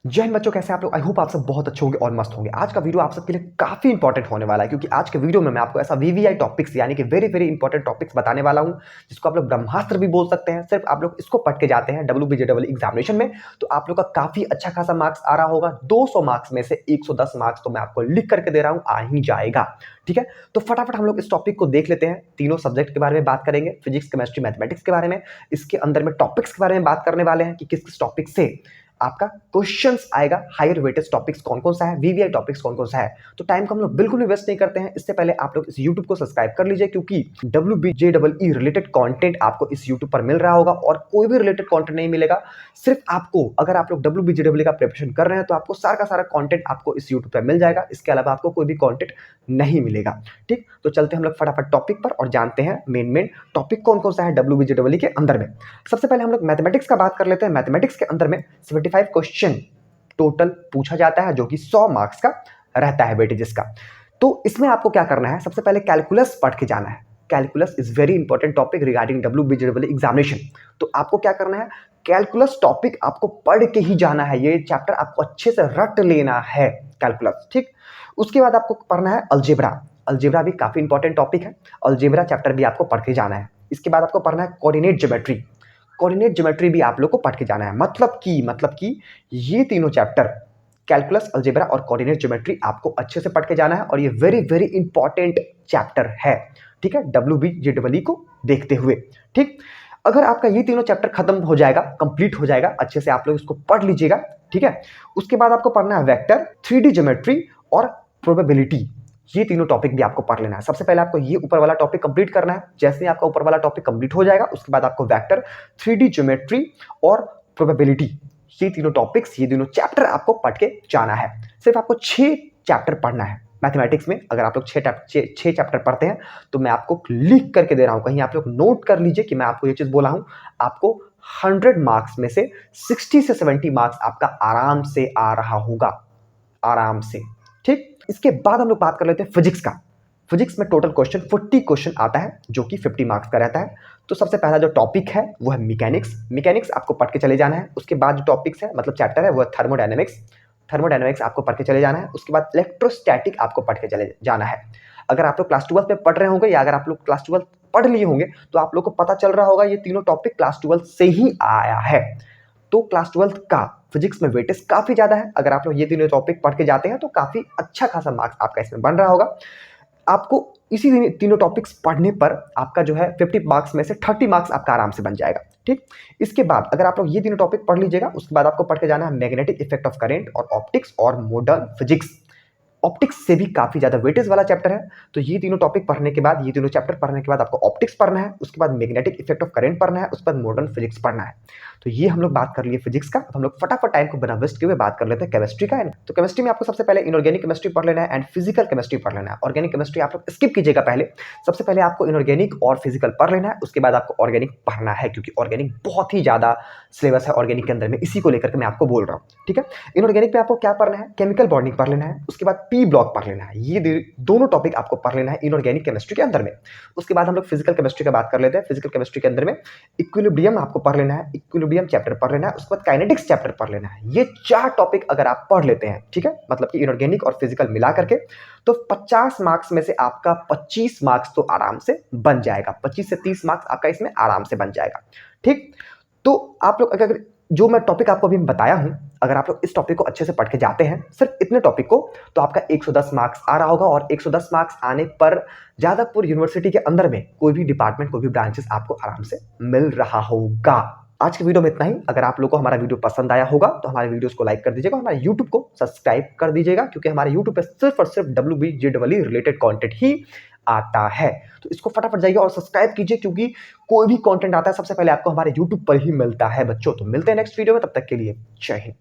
जय हिंद बच्चों, कैसे आप लोग। आई होप आप सब बहुत अच्छे होंगे और मस्त होंगे। आज का वीडियो आप सबके लिए काफी इंपॉर्टेंट होने वाला है, क्योंकि आज के वीडियो में मैं आपको ऐसा वीवीआई टॉपिक्स यानी कि वेरी वेरी इंपॉर्टेंट टॉपिक्स बताने वाला हूं, जिसको आप लोग ब्रह्मास्त्र भी बोल सकते हैं। सिर्फ आप लोग इसको पढ़ के जाते हैं WBJEE एग्जामिनेशन में, तो आप लोग का काफी अच्छा खासा मार्क्स आ रहा होगा। 200 मार्क्स में से 110 मार्क्स तो मैं आपको लिख करके दे रहा हूं, आ ही जाएगा। ठीक है, तो फटाफट हम लोग इस टॉपिक को देख लेते हैं। तीनों सब्जेक्ट के बारे में बात करेंगे, फिजिक्स, केमिस्ट्री, मैथमेटिक्स के बारे में। इसके अंदर में टॉपिक्स के बारे में बात करने वाले हैं कि किस किस टॉपिक से आपका क्वेश्चंस आएगा, हायर वेटेज टॉपिक्स कौन कौन सा है, वीवीआई टॉपिक्स कौन कौन सा है। तो टाइम को हम लोग बिल्कुल भी वेस्ट नहीं करते हैं। इससे पहले आप लोग इस YouTube को सब्सक्राइब कर लीजिए, क्योंकि WBJEE रिलेटेड कंटेंट आपको इस YouTube पर मिल रहा होगा और कोई भी रिलेटेड कंटेंट नहीं मिलेगा। सिर्फ आपको, अगर आप लोग WBJEE का प्रिपरेशन कर रहे हैं, तो आपको सारा का सारा कंटेंट आपको इस YouTube पर मिल जाएगा। इसके अलावा आपको कोई भी कंटेंट नहीं मिलेगा। ठीक, तो चलते हम लोग फटाफट टॉपिक पर और जानते हैं मेन टॉपिक कौन कौन सा है WBJEE के अंदर में। सबसे पहले हम लोग मैथमेटिक्स का बात कर लेते हैं। मैथमेटिक्स के अंदर में 75 क्वेश्चन टोटल पूछा जाता है, जो कि 100 मार्क्स का रहता है वेटेज इसका। तो इसमें आपको क्या करना है, सबसे पहले कैलकुलस पढ़ के जाना है। Calculus is very important topic regarding WBJEE examination. तो आपको क्या करना है, कैलकुलस टॉपिक आपको पढ़ के ही जाना है। ये चैप्टर आपको अच्छे से रट लेना है, कैलकुलस। ठीक, उसके बाद आपको पढ़ना है अलजेब्रा। अलजेब्रा भी काफी इंपॉर्टेंट टॉपिक है। अलजेब्रा चैप्टर भी आपको पढ़ के जाना है। इसके बाद आपको पढ़ना है कोऑर्डिनेट ज्योमेट्री। कोऑर्डिनेट ज्योमेट्री भी आप लोग को पढ़ के जाना है। मतलब कि ये तीनों चैप्टर, कैलकुलस, अलजेब्रा और कोऑर्डिनेट ज्योमेट्री, आपको अच्छे से पढ़ के जाना है और ये वेरी वेरी इंपॉर्टेंट चैप्टर है। ठीक है, WBJEE को देखते हुए। ठीक, अगर आपका ये तीनों चैप्टर खत्म हो जाएगा, कंप्लीट हो जाएगा, अच्छे से आप लोग इसको पढ़ लीजिएगा। ठीक है, उसके बाद आपको पढ़ना है वेक्टर, 3D ज्योमेट्री और प्रोबेबिलिटी। ये तीनों टॉपिक भी आपको पढ़ लेना है। सबसे पहले आपको ये ऊपर वाला टॉपिक कंप्लीट करना है। जैसे ही आपका ऊपर वाला टॉपिक कंप्लीट हो जाएगा, उसके बाद आपको वेक्टर, 3D ज्योमेट्री और प्रोबेबिलिटी, ये तीनों टॉपिक्स, ये तीनों चैप्टर आपको पढ़ के जाना है। सिर्फ आपको 6 चैप्टर पढ़ना है मैथमेटिक्स में। अगर आप लोग 6 चैप्टर पढ़ते हैं, तो मैं आपको लिख करके दे रहा हूं, कहीं आप लोग नोट कर लीजिए कि मैं आपको ये चीज बोला हूं। आपको 100 मार्क्स में से 60 से 70 मार्क्स आपका आराम से आ रहा होगा, आराम से। ठीक, इसके बाद हम लोग बात कर लेते हैं फिजिक्स का। फिजिक्स में टोटल क्वेश्चन 40 क्वेश्चन आता है, जो कि 50 मार्क्स का रहता है। तो सबसे पहला जो टॉपिक है वो है मैकेनिक्स। मैकेनिक्स आपको पढ़ के चले जाना है। उसके बाद जो टॉपिक्स है, मतलब चैप्टर है, वो है थर्मोडायनेमिक्स। थर्मोडायनेमिक्स आपको पढ़ के चले जाना है। उसके बाद इलेक्ट्रोस्टैटिक आपको पढ़ के चले जाना है। अगर आप लोग क्लास 12 में पढ़ रहे होंगे, या अगर आप लोग क्लास 12 पढ़ लिए होंगे, तो आप लोग को पता चल रहा होगा ये तीनों टॉपिक क्लास 12 से ही आया है। तो क्लास 12 का फिजिक्स में वेटेज काफी ज्यादा है। अगर आप लोग ये तीनों टॉपिक पढ़ के जाते हैं, तो काफी अच्छा खासा मार्क्स आपका इसमें बन रहा होगा। आपको इसी तीनों टॉपिक्स पढ़ने पर आपका जो है 50 मार्क्स में से 30 मार्क्स आपका आराम से बन जाएगा। ठीक, इसके बाद अगर आप लोग ये तीनों टॉपिक पढ़ लीजिएगा, उसके बाद आपको पढ़ के जाना है मैग्नेटिक इफेक्ट ऑफ करंट और ऑप्टिक्स और मॉडर्न फिजिक्स। ऑप्टिक्स से भी काफी ज्यादा वेटेज वाला चैप्टर है। तो ये तीनों टॉपिक पढ़ने के बाद, ये तीनों चैप्टर पढ़ने के बाद आपको ऑप्टिक्स पढ़ना है, उसके बाद मैग्नेटिक इफेक्ट ऑफ करंट पढ़ना है, उसके बाद मॉडर्न फिजिक्स पढ़ना है। तो ये हम लोग बात कर लिए फिजिक्स का। अब हम लोग फटाफट टाइम को बिना वेस्ट किए हुए बात कर लेते हैं केमिस्ट्री का। तो केमिस्ट्री में आपको सबसे पहले इनऑर्गेनिक केमिस्ट्री पढ़ लेना है एंड फिजिकल केमिस्ट्री पढ़ लेना है। ऑर्गेनिक केमिस्ट्री आप लोग स्किप कीजिएगा पहले। सबसे पहले आपको इनऑर्गेनिक और फिजिकल पढ़ लेना है, उसके बाद आपको ऑर्गेनिक पढ़ना है, क्योंकि ऑर्गेनिक बहुत ही ज्यादा सिलेबस है ऑर्गेनिक के अंदर में, इसी को लेकर के मैं आपको बोल रहा हूँ। ठीक है, इनऑर्गेनिक पे आपको क्या पढ़ना है, केमिकल बॉन्डिंग पढ़ लेना है, उसके बाद पी ब्लॉक पढ़ लेना है। ये दोनों टॉपिक आपको पढ़ लेना है इनऑर्गेनिक केमिस्ट्री के अंदर में। उसके बाद हम लोग फिजिकल केमिस्ट्री का बात कर लेते हैं। फिजिकल केमिस्ट्री के अंदर में इक्विलिब्रियम आपको पढ़ लेना है, इक्विलिब्रियम चैप्टर पढ़ लेना है, उसके बाद काइनेटिक्स चैप्टर पढ़ लेना है। ये 4 टॉपिक अगर आप पढ़ लेते हैं, ठीक है, मतलब कि इनऑर्गेनिक और फिजिकल मिला करके, तो 50 मार्क्स में से आपका 25 मार्क्स तो आराम से बन जाएगा। 25 से 30 मार्क्स आपका इसमें आराम से बन जाएगा। ठीक, तो आप लोग अगर जो मैं टॉपिक आपको अभी बताया हूं, अगर आप लोग इस टॉपिक को अच्छे से पढ़ के जाते हैं, सिर्फ इतने टॉपिक को, तो आपका 110 मार्क्स आ रहा होगा। और 110 मार्क्स आने पर जादवपुर यूनिवर्सिटी के अंदर में कोई भी डिपार्टमेंट, कोई भी ब्रांचेस आपको आराम से मिल रहा होगा। आज के वीडियो में इतना ही। अगर आप लोगों को हमारा वीडियो पसंद आया होगा, तो हमारे वीडियोस को लाइक कर दीजिएगा, हमारे YouTube को सब्सक्राइब कर दीजिएगा, क्योंकि हमारे YouTube पे सिर्फ और सिर्फ WBJEE रिलेटेड कंटेंट ही आता है। तो इसको फटाफट जाइए और सब्सक्राइब कीजिए, क्योंकि कोई भी कंटेंट आता है सबसे पहले आपको हमारे YouTube पर ही मिलता है बच्चों। तो मिलते हैं नेक्स्ट वीडियो में, तब तक के लिए जय हिंद।